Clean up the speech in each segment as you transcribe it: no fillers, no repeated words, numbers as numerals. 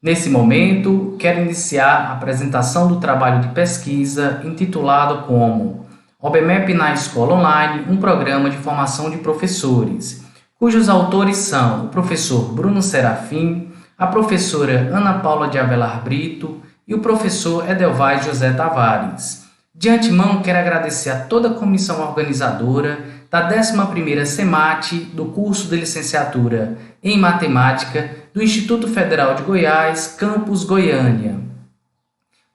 Nesse momento, quero iniciar a apresentação do trabalho de pesquisa intitulado como OBMEP na Escola Online, um programa de formação de professores, cujos autores são o professor Bruno Serafim, a professora Ana Paula de Avelar Brito e o professor Edelvais José Tavares. De antemão, quero agradecer a toda a comissão organizadora da 11ª CEMAT do curso de licenciatura em Matemática do Instituto Federal de Goiás, campus Goiânia.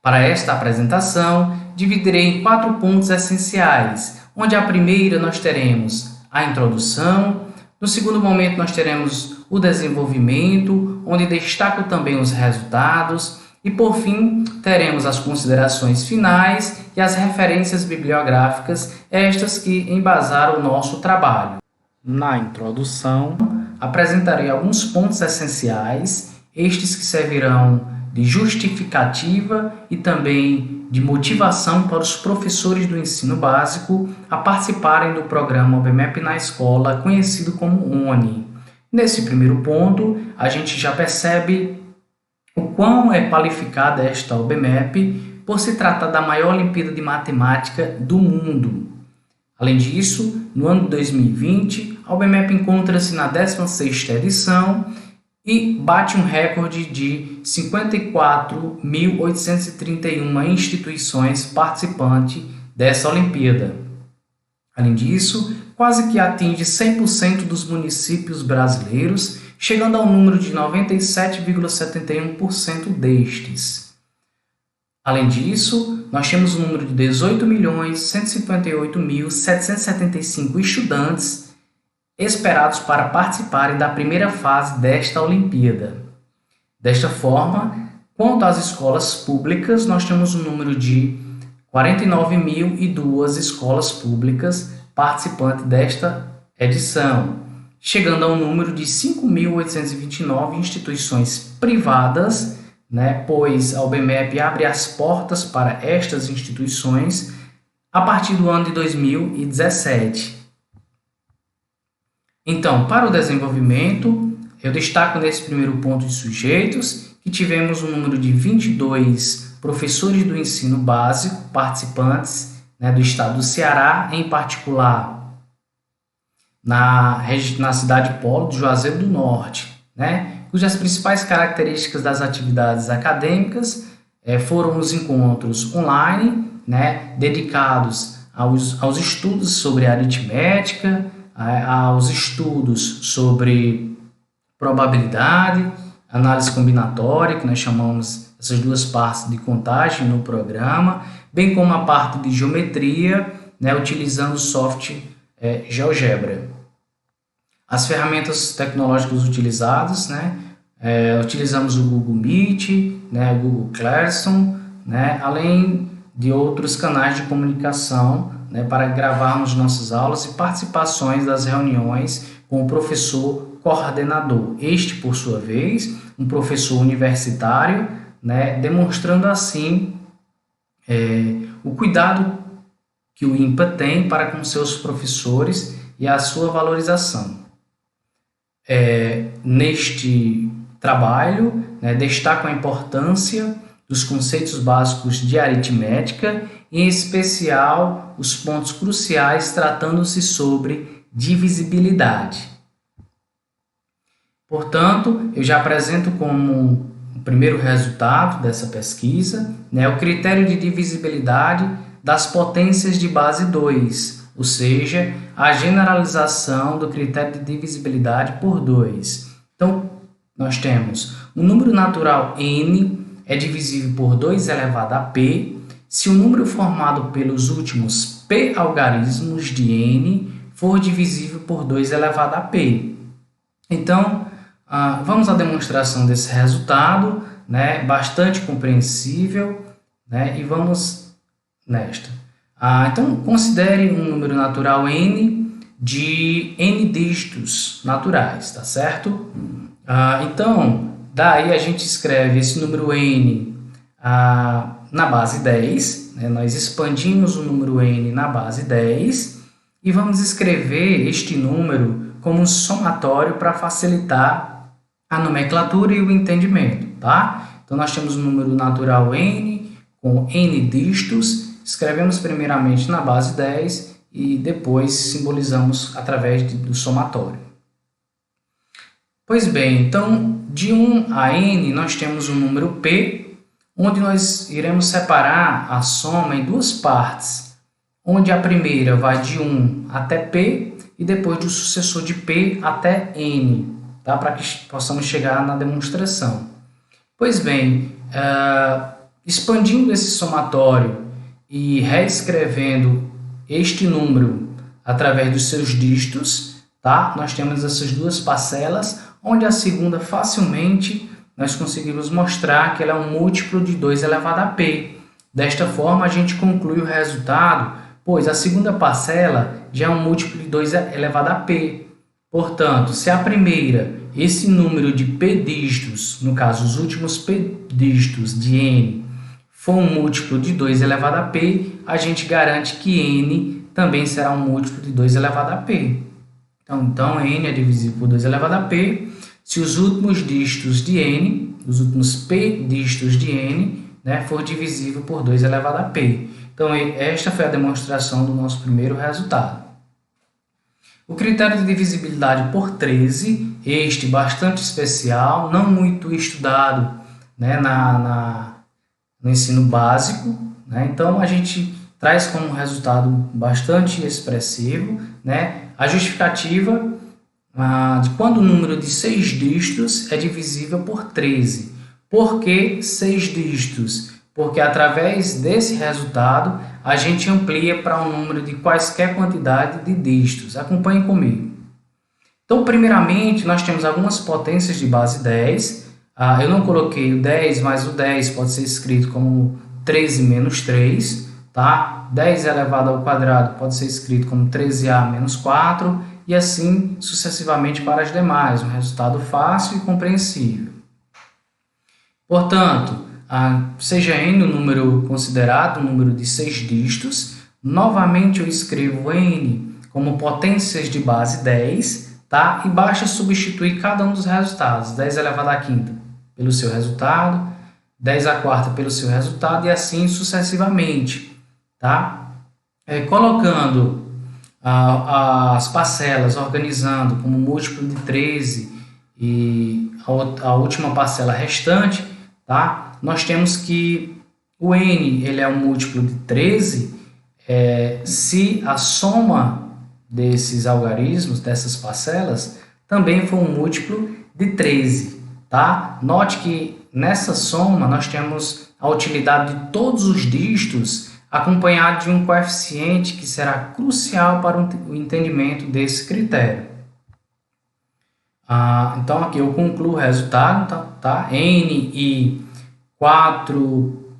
Para esta apresentação, dividirei em 4 pontos essenciais, onde a primeira nós teremos a introdução, no segundo momento nós teremos o desenvolvimento, onde destaco também os resultados, e por fim teremos as considerações finais e as referências bibliográficas, estas que embasaram o nosso trabalho. Na introdução, apresentarei alguns pontos essenciais, estes que servirão de justificativa e também de motivação para os professores do ensino básico a participarem do programa OBMEP na escola, conhecido como ONI. Nesse primeiro ponto, a gente já percebe o quão é qualificada esta OBMEP por se tratar da maior Olimpíada de Matemática do mundo. Além disso, no ano de 2020, a OBMEP encontra-se na 16ª edição e bate um recorde de 54.831 instituições participantes dessa Olimpíada. Além disso, quase que atinge 100% dos municípios brasileiros, chegando ao número de 97,71% destes. Além disso, nós temos o número de 18.158.775 estudantes esperados para participarem da primeira fase desta Olimpíada. Desta forma, quanto às escolas públicas, nós temos um número de 49.002 escolas públicas participantes desta edição, chegando ao número de 5.829 instituições privadas, pois a OBMEP abre as portas para estas instituições a partir do ano de 2017. Então, para o desenvolvimento, eu destaco nesse primeiro ponto de sujeitos que tivemos um número de 22 professores do ensino básico participantes do estado do Ceará, em particular na cidade polo de Juazeiro do Norte, cujas principais características das atividades acadêmicas foram os encontros online, dedicados aos estudos sobre aritmética, aos estudos sobre probabilidade, análise combinatória, que nós chamamos essas duas partes de contagem no programa, bem como a parte de geometria, utilizando o software GeoGebra. As ferramentas tecnológicas utilizadas, utilizamos o Google Meet, o Google Classroom, além de outros canais de comunicação, para gravarmos nossas aulas e participações das reuniões com o professor coordenador. Este, por sua vez, um professor universitário, demonstrando assim o cuidado que o INPA tem para com seus professores e a sua valorização. Neste trabalho, destaco a importância dos conceitos básicos de aritmética, em especial os pontos cruciais tratando-se sobre divisibilidade. Portanto, eu já apresento como o primeiro resultado dessa pesquisa o critério de divisibilidade das potências de base 2, ou seja, a generalização do critério de divisibilidade por 2. Então, nós temos o número natural n é divisível por 2 elevado a p, se o número formado pelos últimos p algarismos de n for divisível por 2 elevado a p. Então, vamos à demonstração desse resultado, bastante compreensível, e vamos nesta. Então, considere um número natural n de n dígitos naturais, tá certo? Então, daí a gente escreve esse número n na base 10, nós expandimos o número n na base 10 e vamos escrever este número como um somatório para facilitar a nomenclatura e o entendimento, tá? Então, nós temos o número natural n, com n dígitos, escrevemos primeiramente na base 10 e depois simbolizamos através do somatório. Pois bem, então, de 1 a n, nós temos o número p, onde nós iremos separar a soma em duas partes, onde a primeira vai de 1 até p e depois do sucessor de p até n, tá? Para que possamos chegar na demonstração. Pois bem, expandindo esse somatório e reescrevendo este número através dos seus dígitos, tá? Nós temos essas duas parcelas, onde a segunda facilmente nós conseguimos mostrar que ela é um múltiplo de 2 elevado a p. Desta forma, a gente conclui o resultado, pois a segunda parcela já é um múltiplo de 2 elevado a p. Portanto, se a primeira, esse número de p dígitos, no caso os últimos p dígitos de n, for um múltiplo de 2 elevado a p, a gente garante que n também será um múltiplo de 2 elevado a p. Então n é divisível por 2 elevado a p, se os últimos dígitos de n, os últimos p dígitos de n, for divisível por 2 elevado a p. Então, esta foi a demonstração do nosso primeiro resultado. O critério de divisibilidade por 13, este bastante especial, não muito estudado, no ensino básico, Então, a gente traz como resultado bastante expressivo, a justificativa de quando o número de 6 dígitos é divisível por 13. Por que 6 dígitos? Porque através desse resultado a gente amplia para um número de quaisquer quantidade de dígitos. Acompanhe comigo. Então, primeiramente, nós temos algumas potências de base 10. Eu não coloquei o 10, mas o 10 pode ser escrito como 13 menos 3. Tá? 10 elevado ao quadrado pode ser escrito como 13a menos 4 e assim sucessivamente para as demais. Um resultado fácil e compreensível. Portanto, seja n o número considerado, um número de 6 dígitos, novamente eu escrevo n como potências de base 10, tá? E basta substituir cada um dos resultados. 10 elevado à quinta pelo seu resultado, 10 à quarta pelo seu resultado e assim sucessivamente. Tá? Colocando as parcelas, organizando como múltiplo de 13 e a última parcela restante, tá? Nós temos que o n ele é um múltiplo de 13 se a soma desses algarismos, dessas parcelas, também for um múltiplo de 13. Tá? Note que nessa soma nós temos a utilidade de todos os dígitos acompanhado de um coeficiente que será crucial para o entendimento desse critério. Então, aqui eu concluo o resultado, tá? n e 4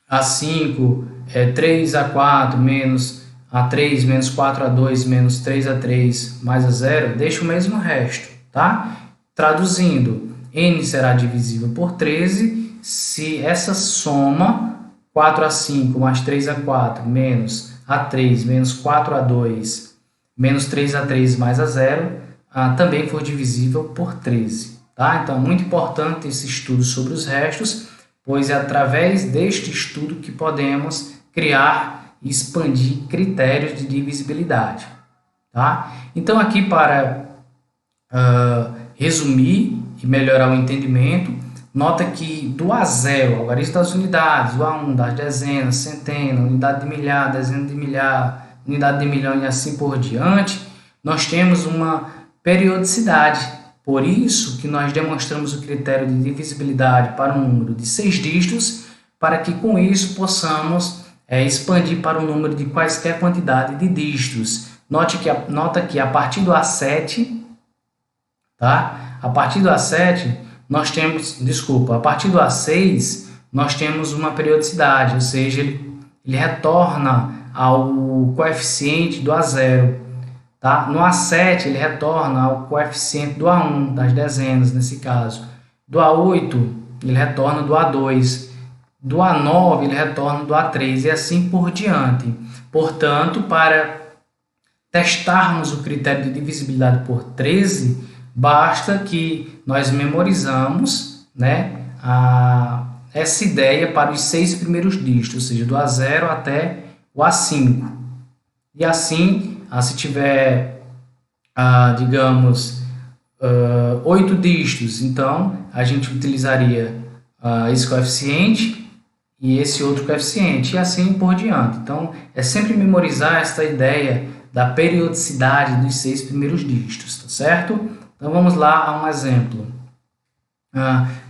a 5, 3 a 4 menos a 3 menos 4 a 2 menos 3 a 3 mais a 0, deixa o mesmo resto. Tá? Traduzindo, n será divisível por 13 se essa soma 4 a 5 mais 3 a 4 menos a 3 menos 4 a 2 menos 3 a 3 mais a 0 também for divisível por 13. Tá? Então, é muito importante esse estudo sobre os restos, pois é através deste estudo que podemos criar e expandir critérios de divisibilidade. Tá? Então, aqui para resumir e melhorar o entendimento, nota que do A0, algarismo das unidades, do A1 das dezenas, centena, unidade de milhar, dezena de milhar, unidade de milhão e assim por diante, nós temos uma periodicidade. Por isso que nós demonstramos o critério de divisibilidade para um número de 6 dígitos, para que com isso possamos expandir para um número de quaisquer quantidade de dígitos. Nota que a partir do A7, tá? A partir do A7, nós temos, a partir do A6, nós temos uma periodicidade, ou seja, ele retorna ao coeficiente do A0. Tá? No A7, ele retorna ao coeficiente do A1, das dezenas, nesse caso. Do A8, ele retorna do A2. Do A9, ele retorna do A3, e assim por diante. Portanto, para testarmos o critério de divisibilidade por 13, basta que nós memorizamos, né, essa ideia para os 6 primeiros dígitos, ou seja, do A0 até o A5. E assim, se tiver, digamos, 8 dígitos, então a gente utilizaria esse coeficiente e esse outro coeficiente, e assim por diante. Então, é sempre memorizar esta ideia da periodicidade dos 6 primeiros dígitos, tá certo? Então, vamos lá a um exemplo.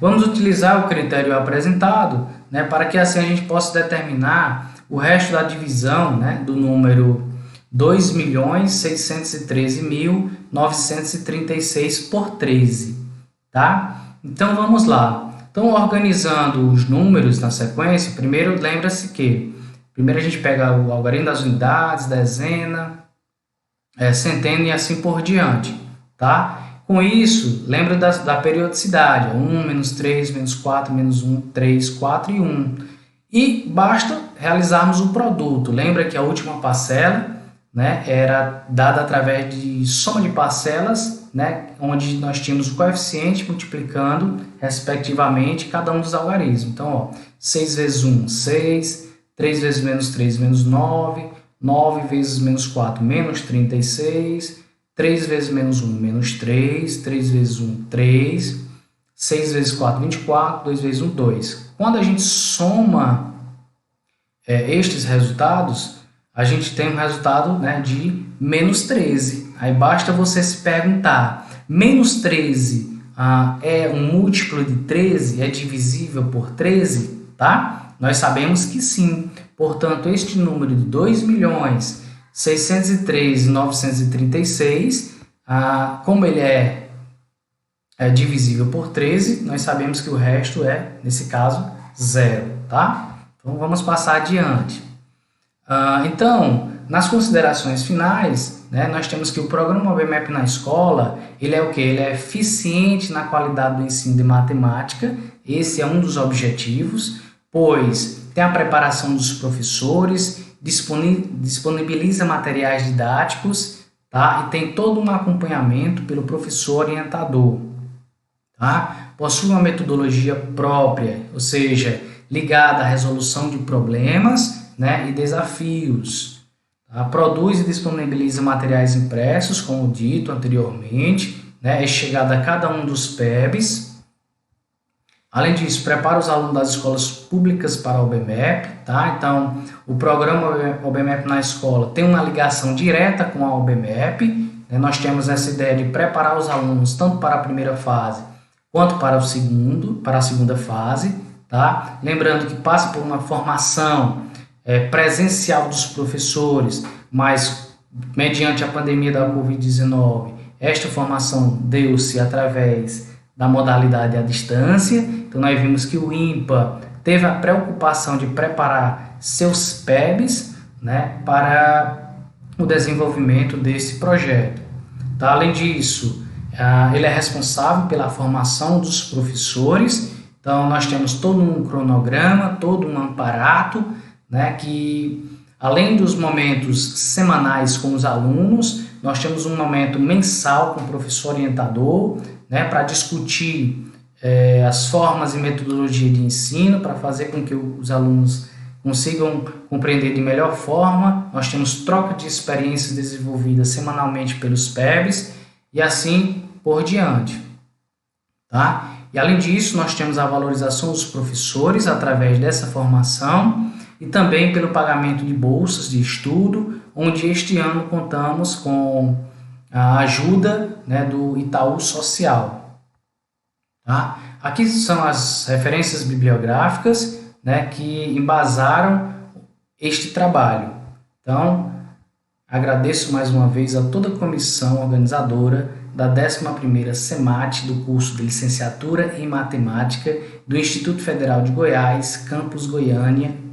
Vamos utilizar o critério apresentado, né, para que assim a gente possa determinar o resto da divisão, né, do número 2.613.936 por 13, tá? Então, vamos lá. Então, organizando os números na sequência, primeiro lembra-se que primeiro a gente pega o algarismo das unidades, dezena, centena e assim por diante, tá? Com isso, lembra da periodicidade, 1, menos 3, menos 4, menos 1, 3, 4 e 1. E basta realizarmos o produto. Lembra que a última parcela, né, era dada através de soma de parcelas, né, onde nós tínhamos o coeficiente multiplicando, respectivamente, cada um dos algarismos. Então, ó, 6 vezes 1, 6, 3 vezes menos 3, menos 9, 9 vezes menos 4, menos 36, 3 vezes menos 1, menos 3, 3 vezes 1, 3, 6 vezes 4, 24, 2 vezes 1, 2. Quando a gente soma estes resultados, a gente tem um resultado, né, de menos 13. Aí basta você se perguntar, menos 13 é um múltiplo de 13? É divisível por 13? Tá? Nós sabemos que sim. Portanto, este número de 2.603.936, como ele é divisível por 13, nós sabemos que o resto é, nesse caso, 0. Tá? Então, vamos passar adiante. Então, nas considerações finais, né, nós temos que o programa OBMAP na escola, ele é o quê? Ele é eficiente na qualidade do ensino de matemática, esse é um dos objetivos, pois tem a preparação dos professores, disponibiliza materiais didáticos, tá? E tem todo um acompanhamento pelo professor orientador. Tá? Possui uma metodologia própria, ou seja, ligada à resolução de problemas, né, e desafios. Tá? Produz e disponibiliza materiais impressos, como dito anteriormente, né, é chegada a cada um dos PEBs. Além disso, prepara os alunos das escolas públicas para o OBMAP. Tá? Então, o programa OBMAP na escola tem uma ligação direta com a OBMAP. Né? Nós temos essa ideia de preparar os alunos tanto para a primeira fase quanto para a segunda fase. Tá? Lembrando que passa por uma formação presencial dos professores, mas mediante a pandemia da Covid-19, esta formação deu-se através da modalidade à distância. Então, nós vimos que o INPA teve a preocupação de preparar seus PEBs, né, para o desenvolvimento desse projeto. Tá? Além disso, ele é responsável pela formação dos professores. Então, nós temos todo um cronograma, todo um aparato, né, que além dos momentos semanais com os alunos, nós temos um momento mensal com o professor orientador, né, para discutir as formas e metodologia de ensino, para fazer com que os alunos consigam compreender de melhor forma. Nós temos troca de experiências desenvolvidas semanalmente pelos PEBs e assim por diante. Tá? E além disso, nós temos a valorização dos professores através dessa formação, e também pelo pagamento de bolsas de estudo, onde este ano contamos com a ajuda, né, do Itaú Social. Tá? Aqui são as referências bibliográficas, né, que embasaram este trabalho. Então, agradeço mais uma vez a toda a comissão organizadora da 11ª SEMAT do curso de Licenciatura em Matemática do Instituto Federal de Goiás, Campus Goiânia,